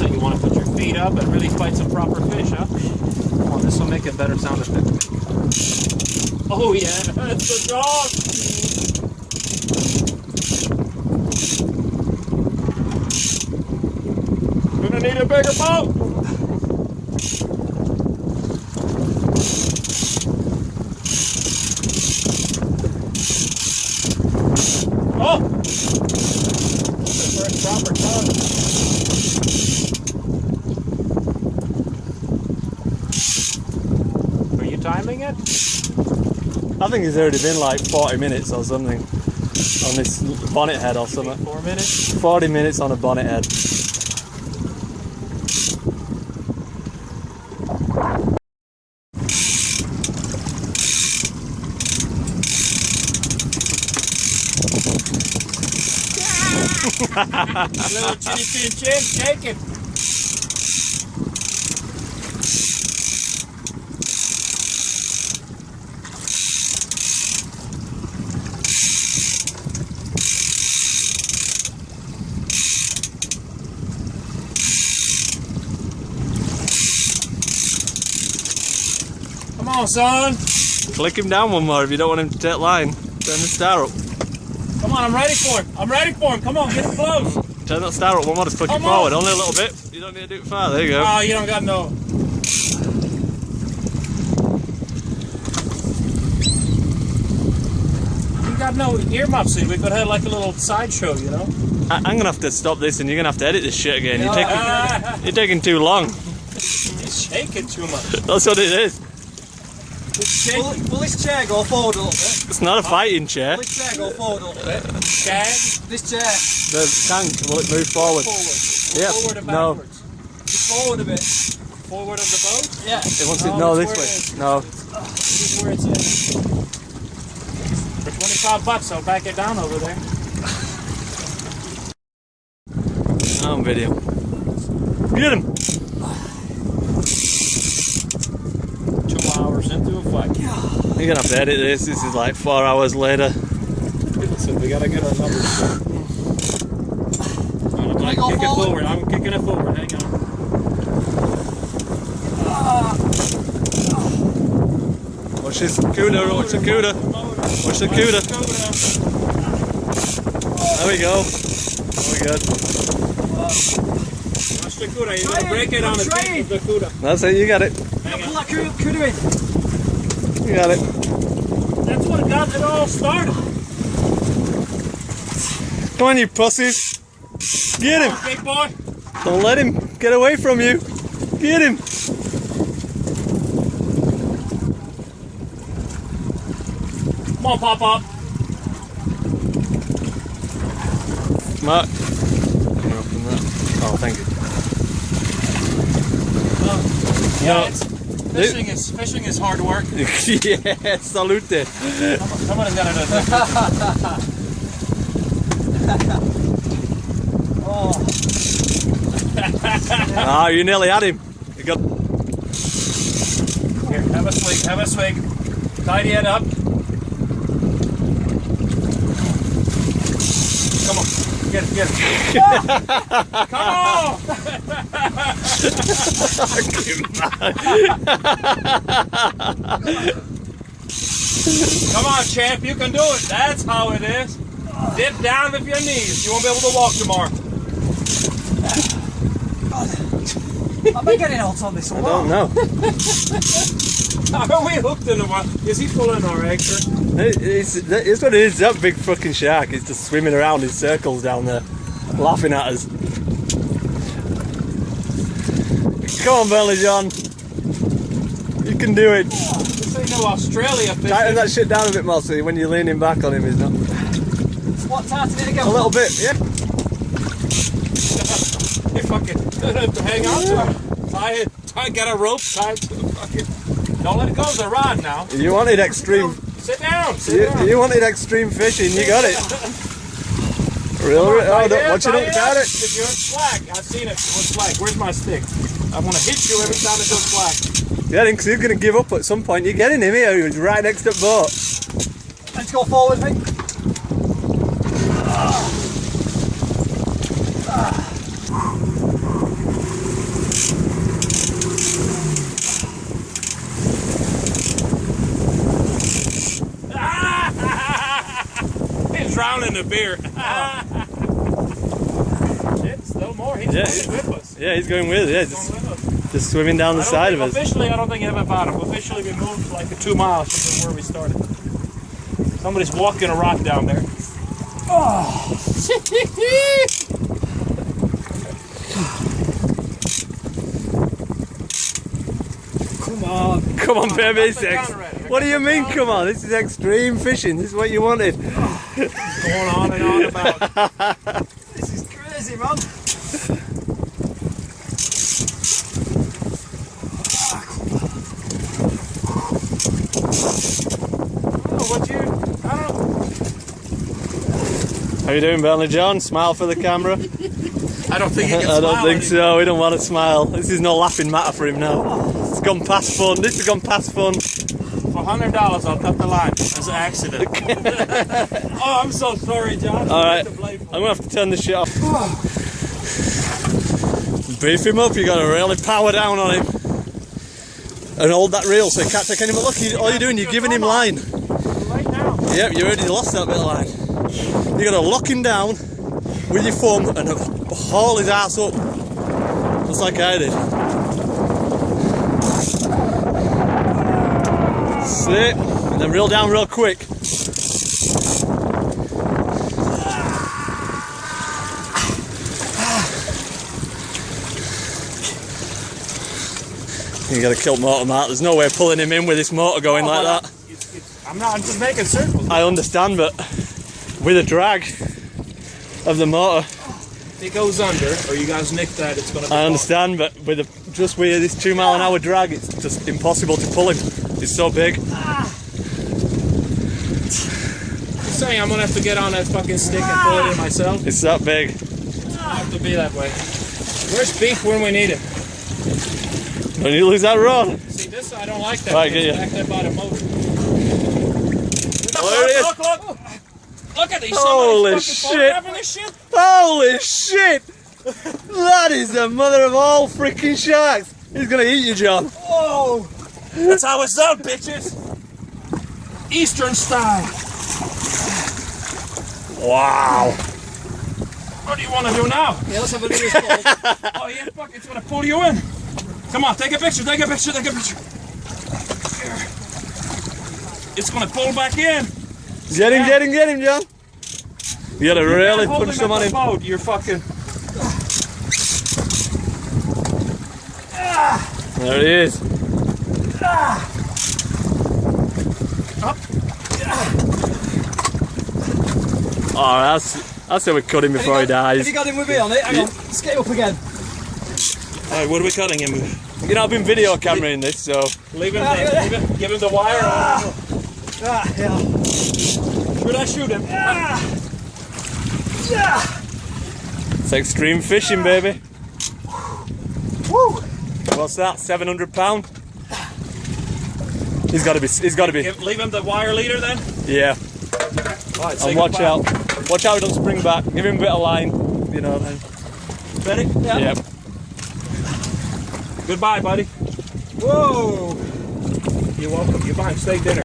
So you want to put your feet up and really fight some proper fish, huh? Come on, this will make a better sound effect. Oh yeah, that's the dog! Gonna need a bigger boat! Oh! That's the first proper tug. Are you timing it? I think it's already been like 40 minutes or something on this bonnet head or something. 4 minutes? 40 minutes on a bonnet head. Little chinny chin chin, shake it. Come on, son. Click him down one more if you don't want him to take line. Turn the star up. Come on, I'm ready for him. I'm ready for him. Come on, get him close. Turn that star up one more, just click it forward. Only a little bit. You don't need to do it far. There you go. Oh, you don't got no. You got no earmuffs in. We could have like a little sideshow, you know? I'm going to have to stop this and you're going to have to edit this shit again. You're taking too long. He's shaking too much. That's what it is. Will this chair go forward a little bit? It's not a fighting chair. Will this chair go forward a little bit? Chair? This chair. The tank, will it move forward? Forward. Yeah. Forward and No. backwards. Forward a bit. Forward of the boat? Yeah. It wants No, it, no, it's this where way. it is. No. This is where it's at. For $25, I'll back it down over there. On video. Get him! 2 hours into a fight. You're gonna have to edit this. This is like 4 hours later. Listen, we gotta get our numbers straight. I'm Can I go kicking it forward? forward. I'm kicking it forward. Hang on. Watch this CUDA, watch the CUDA. Watch the CUDA. There we go. Very good. Watch the CUDA. You're gonna break it on the tip of the CUDA. That's it, you got it. Hang Pull on. that CUDA in. You got it. That's what got it all started. Come on, you pussies. Get him. Big boy. Don't let him get away from you. Get him. Come on, Pop Pop. Mark. Oh, thank you. Yeah, fishing is hard work. Yeah, salute. Someone's got to do this. Ah, you nearly had him. You got. Here, have a swig. Have a swig. Tidy it up. Come on. Get it. Come on! Come on, champ, you can do it. That's how it is. Dip down with your knees. You won't be able to walk tomorrow. Am I getting out on this or I what? don't know. Are we hooked in the water? Is he pulling our anchor? It's what it is. That big fucking shark is just swimming around in circles down there, laughing at us. Come on, Belly John. You can do it. This ain't no Australia fishing. Tighten that shit down a bit more so when you're leaning back on him, he's not. What, tighten it again? A little bit, yeah. You fucking hang on to it. Get a rope tied to the fucking. Don't let it go. It's a rod now. You wanted extreme. Sit down. Sit down. You wanted extreme fishing. You got it. Real. Oh, watch it up, got it. If you're in slack, I've seen it. What's slack? Where's my stick? I want to hit you every time it goes slack. Yeah, because you're going to give up at some point. You're getting him here. He was right next to the boat. Let's go forward, mate. drowning the beer. Shit, still more. He's going with us. Yeah, he's going with us. Yeah, just swimming down the side of us. Officially, I don't think you have a bottom. Officially, we moved like 2 miles from where we started. Somebody's walking a rock down there. Oh. Come on, baby. What do you mean, come on? This is extreme fishing. This is what you wanted. Going on and on about. This is crazy, man. How you doing, Burnley John? Smile for the camera. I don't think he can I don't smile think so. We don't want to smile. This is no laughing matter for him now. It's gone past fun. This has gone past fun. For $100, I'll cut the line. As an accident. Oh, I'm so sorry, John. Alright, I'm going to have to turn this shit off. Beef him up. You got to really power down on him. And hold that reel so he can't take any more. Look, all you're doing, you're giving him line. Right now. Yep, you already lost that bit of line. You got to lock him down with your thumb and haul his ass up. Just like I did. Sit, and then reel down real quick. You got to kill motor, Mark. There's no way of pulling him in with this motor going like that. I'm just making circles. I understand, but with a drag of the motor, if it goes under, or you guys nick that, it's going to be I understand, but just with this 2 mile an hour drag, it's just impossible to pull him. It's so big. You're saying I'm going to have to get on that fucking stick and pull it in myself? It's that big. I have to be that way. Where's Beef when we need him? Don't you lose that rod? See, this I don't like that. Right, get you. Back there by the motor. There it is. Look. Look at these. Holy shit. This shit. Holy shit! That is the mother of all freaking sharks. He's gonna eat you, John. Whoa! That's how it's done, bitches. Eastern style. Wow. What do you want to do now? Yeah, let's have a look at this. Oh, yeah, fuck, it's gonna pull you in. Come on, take a picture, take a picture, take a picture. Here. It's gonna pull back in. Get him, John. You gotta really punch them on him. Boat, you're fucking. There he is. Oh, that's how we cut him before he dies. Have you got him with me on it? Hang on, let's get him up again. Alright, what are we cutting him with? You know, I've been video cameraing this, so. Leave him there. Give him the wire. Yeah. Should I shoot him? It's extreme fishing, baby. Woo! What's that? £700? He's got to be. Leave him the wire leader then. Yeah. Right, And watch out he doesn't spring back. Give him a bit of line, you know. Then. Ready? Yeah. Yep. Goodbye, buddy. Whoa! You're welcome. You're buying steak dinner.